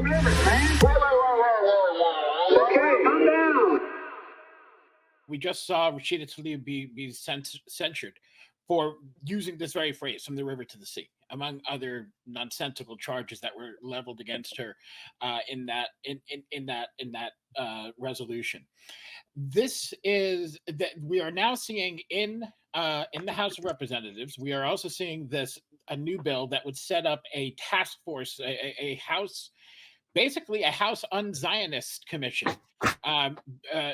limits, man. Okay, calm down. We just saw Rashida Tlaib be censured for using this very phrase, "from the river to the sea," among other nonsensical charges that were leveled against her in that resolution. This is that we are now seeing in the House of Representatives. We are also seeing a new bill that would set up a task force, a House, basically a House Un-Zionist Commission,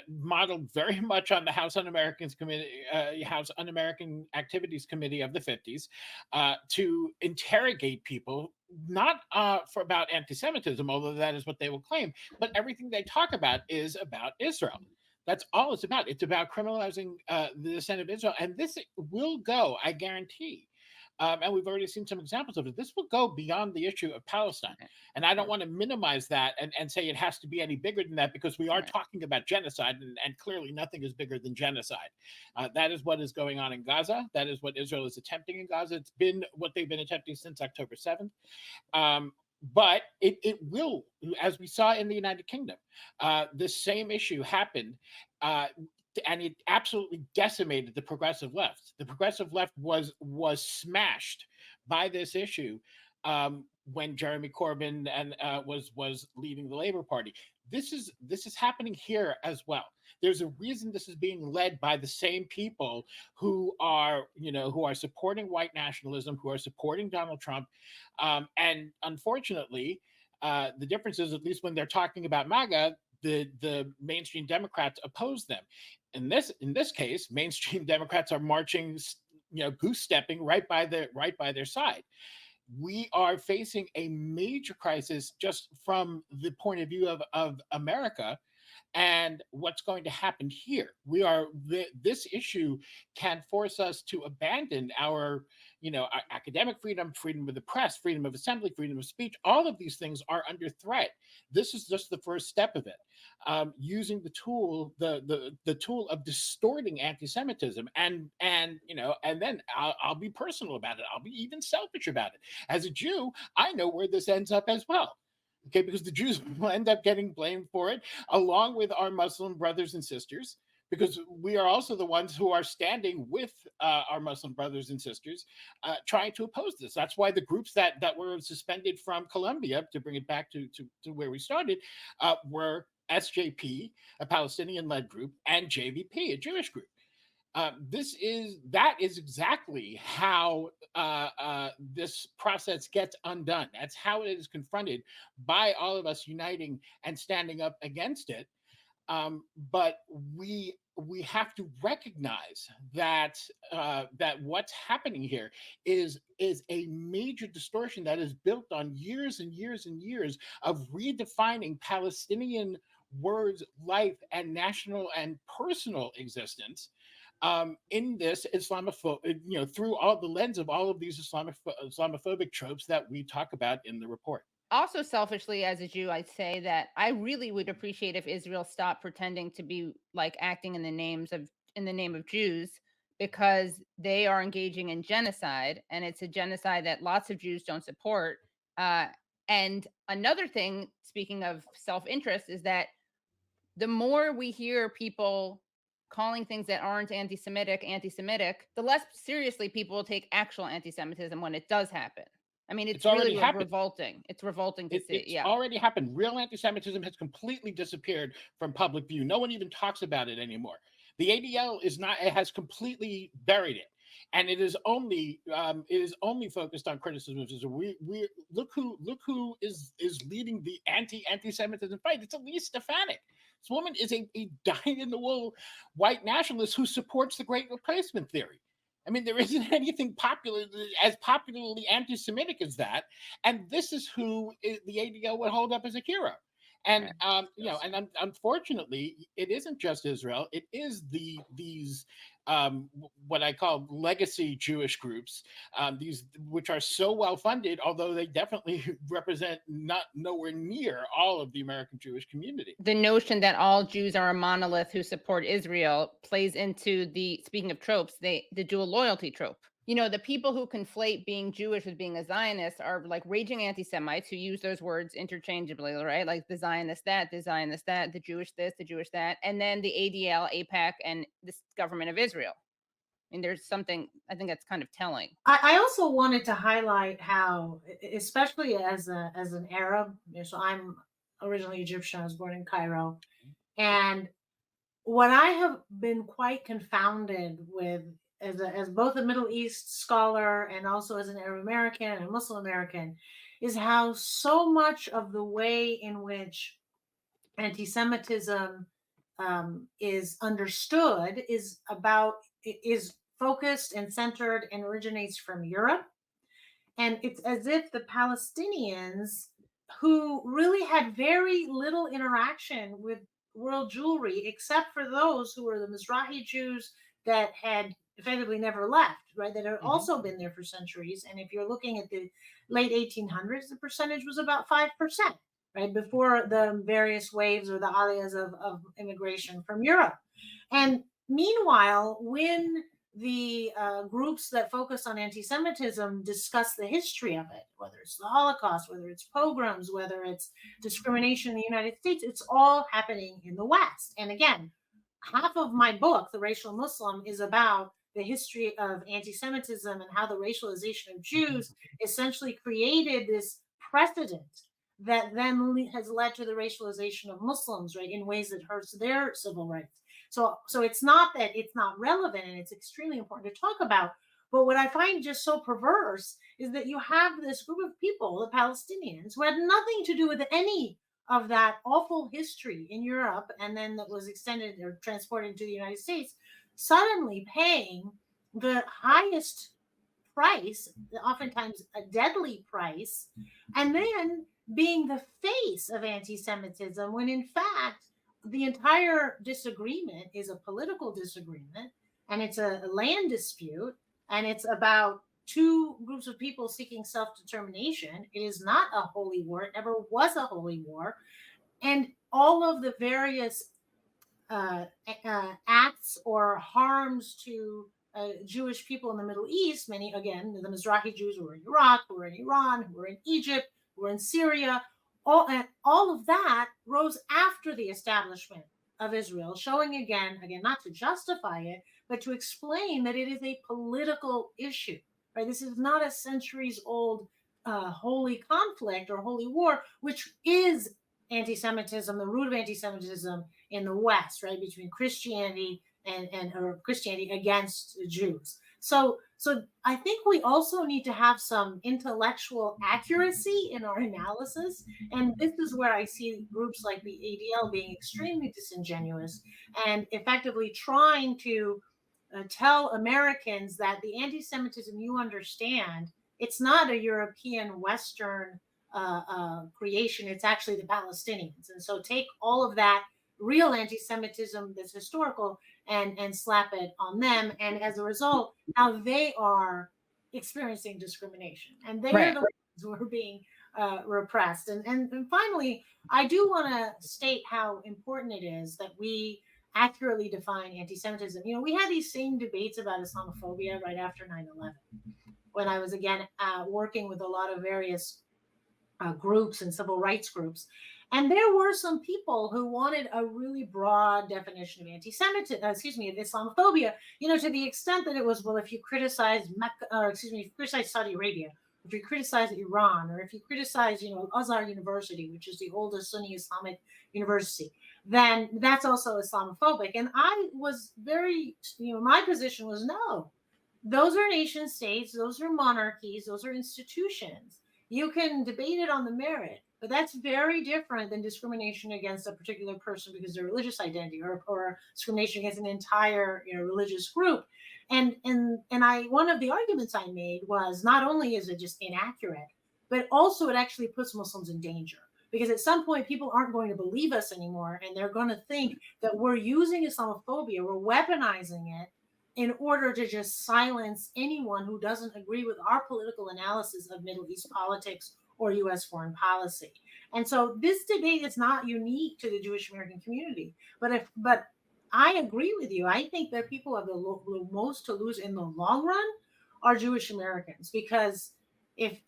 modeled very much on the House Un-Americans Committee, House Un-American Activities Committee of the 50s, to interrogate people, not for about anti-Semitism, although that is what they will claim, but everything they talk about is about Israel. That's all it's about. It's about criminalizing the descent of Israel, and this will go, I guarantee. And we've already seen some examples of it. This will go beyond the issue of Palestine. And I don't want to minimize that and say it has to be any bigger than that, because we are talking about genocide, and clearly nothing is bigger than genocide. That is what is going on in Gaza. That is what Israel is attempting in Gaza. It's been what they've been attempting since October 7th. But it will, as we saw in the United Kingdom, the same issue happened. And it absolutely decimated the progressive left. The progressive left was smashed by this issue when Jeremy Corbyn was leading the Labour Party. This is happening here as well. There's a reason this is being led by the same people who are supporting white nationalism, who are supporting Donald Trump, and unfortunately, the difference is, at least when they're talking about MAGA, the mainstream Democrats oppose them. In this case, mainstream Democrats are marching, goose stepping right by their side. We are facing a major crisis just from the point of view of America, and what's going to happen here. This issue can force us to abandon our academic freedom, freedom of the press, freedom of assembly, freedom of speech. All of these things are under threat. This is just the first step of it. Using the tool, the tool of distorting anti-Semitism, and then I'll be personal about it. I'll be even selfish about it. As a Jew, I know where this ends up as well. Okay, because the Jews will end up getting blamed for it, along with our Muslim brothers and sisters, because we are also the ones who are standing with our Muslim brothers and sisters, trying to oppose this. That's why the groups that were suspended from Colombia, to bring it back to where we started, were SJP, a Palestinian-led group, and JVP, a Jewish group. That is exactly how this process gets undone. That's how it is confronted, by all of us uniting and standing up against it. But we have to recognize that what's happening here is a major distortion that is built on years and years and years of redefining Palestinian words, life, and national and personal existence. In this Islamophobic, through all the lens of all of these Islamophobic tropes that we talk about in the report. Also, selfishly, as a Jew, I'd say that I really would appreciate if Israel stopped pretending to be acting in the name of Jews, because they are engaging in genocide, and it's a genocide that lots of Jews don't support. And another thing, speaking of self-interest, is that the more we hear people calling things that aren't anti-Semitic, the less seriously people will take actual anti-Semitism when it does happen. I mean, it's really revolting. It's revolting to see. It's already happened. Real anti-Semitism has completely disappeared from public view. No one even talks about it anymore. The ADL has completely buried it, and it is only focused on criticism. We look who is leading the anti-Semitism fight. It's Elise Stefanik. This woman is a dyed-in-the-wool white nationalist who supports the Great Replacement theory. I mean, there isn't anything as popularly anti-Semitic as that, and this is who the ADL would hold up as a hero. And unfortunately, it isn't just Israel. It is these what I call legacy Jewish groups, these which are so well funded, although they definitely represent nowhere near all of the American Jewish community. The notion that all Jews are a monolith who support Israel plays into speaking of tropes, the dual loyalty trope. you know, the people who conflate being Jewish with being a Zionist are like raging anti-Semites who use those words interchangeably, right? Like the Zionist that, the Zionist that, the Jewish this, the Jewish that, and then the ADL, APAC, and this government of Israel. And there's something I think that's kind of telling. I also wanted to highlight how, especially as an Arab, so I'm originally Egyptian. I was born in Cairo, and what I have been quite confounded with as both a Middle East scholar and also as an Arab American and a Muslim American is how so much of the way in which anti-Semitism is understood is focused and centered and originates from Europe. And it's as if the Palestinians, who really had very little interaction with world Jewry, except for those who were the Mizrahi Jews that had effectively never left, right? That had also been there for centuries. And if you're looking at the late 1800s, the percentage was about 5%, right? Before the various waves or the aliyahs of immigration from Europe. And meanwhile, when the groups that focus on anti-Semitism discuss the history of it, whether it's the Holocaust, whether it's pogroms, whether it's discrimination in the United States, it's all happening in the West. And again, half of my book, The Racial Muslim, is about the history of anti-Semitism and how the racialization of Jews essentially created this precedent that then has led to the racialization of Muslims, right, in ways that hurts their civil rights. So it's not that it's not relevant, and it's extremely important to talk about. But what I find just so perverse is that you have this group of people, the Palestinians, who had nothing to do with any of that awful history in Europe, and then that was extended or transported to the United States, suddenly paying the highest price, oftentimes a deadly price, and then being the face of anti-Semitism, when in fact the entire disagreement is a political disagreement, and it's a land dispute, and it's about two groups of people seeking self-determination. It is not a holy war. It never was a holy war. And all of the various acts or harms to Jewish people in the Middle East, many, again, the Mizrahi Jews who were in Iraq, who were in Iran, who were in Egypt, who were in Syria, all of that rose after the establishment of Israel, showing again, not to justify it, but to explain that it is a political issue, right? This is not a centuries old holy conflict or holy war, which is anti-Semitism, the root of anti-Semitism in the West, right? Between Christianity and or Christianity against Jews. So I think we also need to have some intellectual accuracy in our analysis. And this is where I see groups like the ADL being extremely disingenuous and effectively trying to tell Americans that the anti-Semitism you understand, it's not a European Western creation, it's actually the Palestinians. And so take all of that real anti-Semitism that's historical and slap it on them. And as a result, now they are experiencing discrimination, and they are the ones who are being repressed. And finally, I do want to state how important it is that we accurately define anti-Semitism. You know, we had these same debates about Islamophobia right after 9/11, when I was again working with a lot of various groups and civil rights groups. And there were some people who wanted a really broad definition of anti-Semitism, of Islamophobia, you know, to the extent that it was, well, if you criticize if you criticize Saudi Arabia, if you criticize Iran, or if you criticize, you know, Azhar University, which is the oldest Sunni Islamic university, then that's also Islamophobic. And I was very, you know, my position was no, those are nation states, those are monarchies, those are institutions. You can debate it on the merit, but that's very different than discrimination against a particular person because of their religious identity, or discrimination against an entire, you know, religious group. And one of the arguments I made was, not only is it just inaccurate, but also it actually puts Muslims in danger, because at some point people aren't going to believe us anymore, and they're going to think that we're using Islamophobia, we're weaponizing it in order to just silence anyone who doesn't agree with our political analysis of Middle East politics or U.S. foreign policy. And so this debate is not unique to the Jewish American community. But I agree with you. I think that people have the most to lose in the long run are Jewish Americans, because if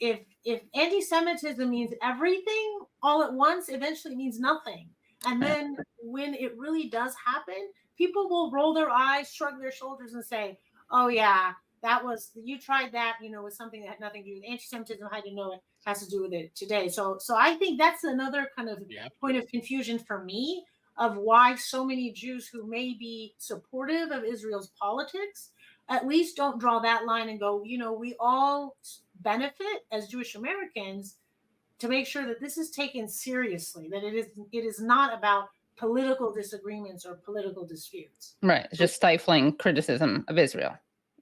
anti-Semitism means everything all at once, eventually means nothing. And then when it really does happen, people will roll their eyes, shrug their shoulders, and say, "Oh yeah, that was, you tried that, with something that had nothing to do with anti-Semitism. I didn't know it has to do with it today." So I think that's another kind of point of confusion for me, of why so many Jews who may be supportive of Israel's politics at least don't draw that line and go, we all benefit as Jewish Americans to make sure that this is taken seriously, that it is not about political disagreements or political disputes. Right. It's just stifling criticism of Israel,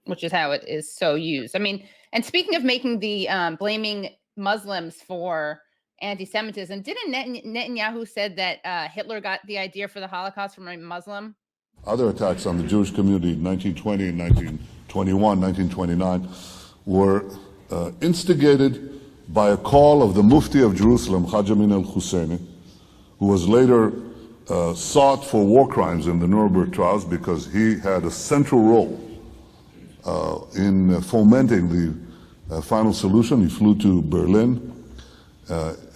which is how it is so used. I mean, and speaking of making the blaming Muslims for anti-Semitism, didn't Netanyahu said that Hitler got the idea for the Holocaust from a Muslim? Other attacks on the Jewish community in 1920 and 1921, 1929 were instigated by a call of the Mufti of Jerusalem, Haj Amin al-Husseini, who was later sought for war crimes in the Nuremberg trials because he had a central role in fomenting the final solution. He flew to Berlin.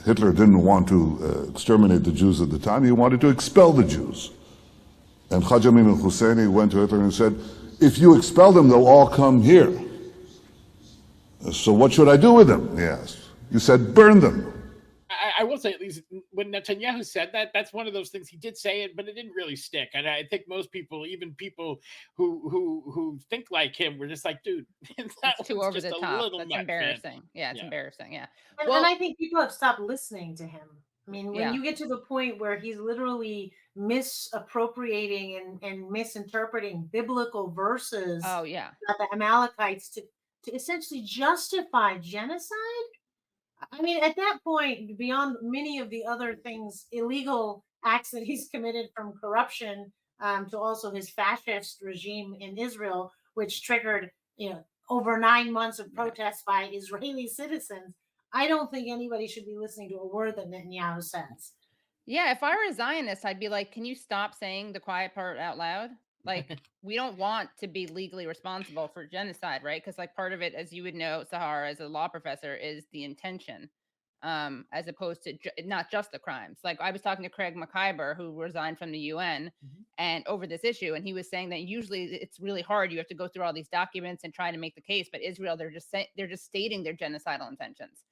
Hitler didn't want to exterminate the Jews at the time. He wanted to expel the Jews. And Haj Amin al-Husseini went to Hitler and said, "If you expel them, they'll all come here. So what should I do with them?" he asked. You said, "Burn them." I will say, at least when Netanyahu said that, that's one of those things. He did say it, but it didn't really stick. And I think most people, even people who think like him, were just like, "Dude, that's too over the top. That's embarrassing." Yeah, it's embarrassing. Yeah. And I think people have stopped listening to him. I mean, when you get to the point where he's literally misappropriating and misinterpreting biblical verses about the Amalekites to essentially justify genocide, I mean, at that point, beyond many of the other things, illegal acts that he's committed, from corruption to also his fascist regime in Israel, which triggered, over 9 months of protests by Israeli citizens, I don't think anybody should be listening to a word that Netanyahu says. Yeah, if I were a Zionist, I'd be like, can you stop saying the quiet part out loud? Like, we don't want to be legally responsible for genocide, right? Because like part of it, as you would know, Sahar, as a law professor, is the intention, as opposed to not just the crimes. Like I was talking to Craig McIver, who resigned from the UN, and over this issue, and he was saying that usually it's really hard. You have to go through all these documents and try to make the case. But Israel, they're just stating their genocidal intentions.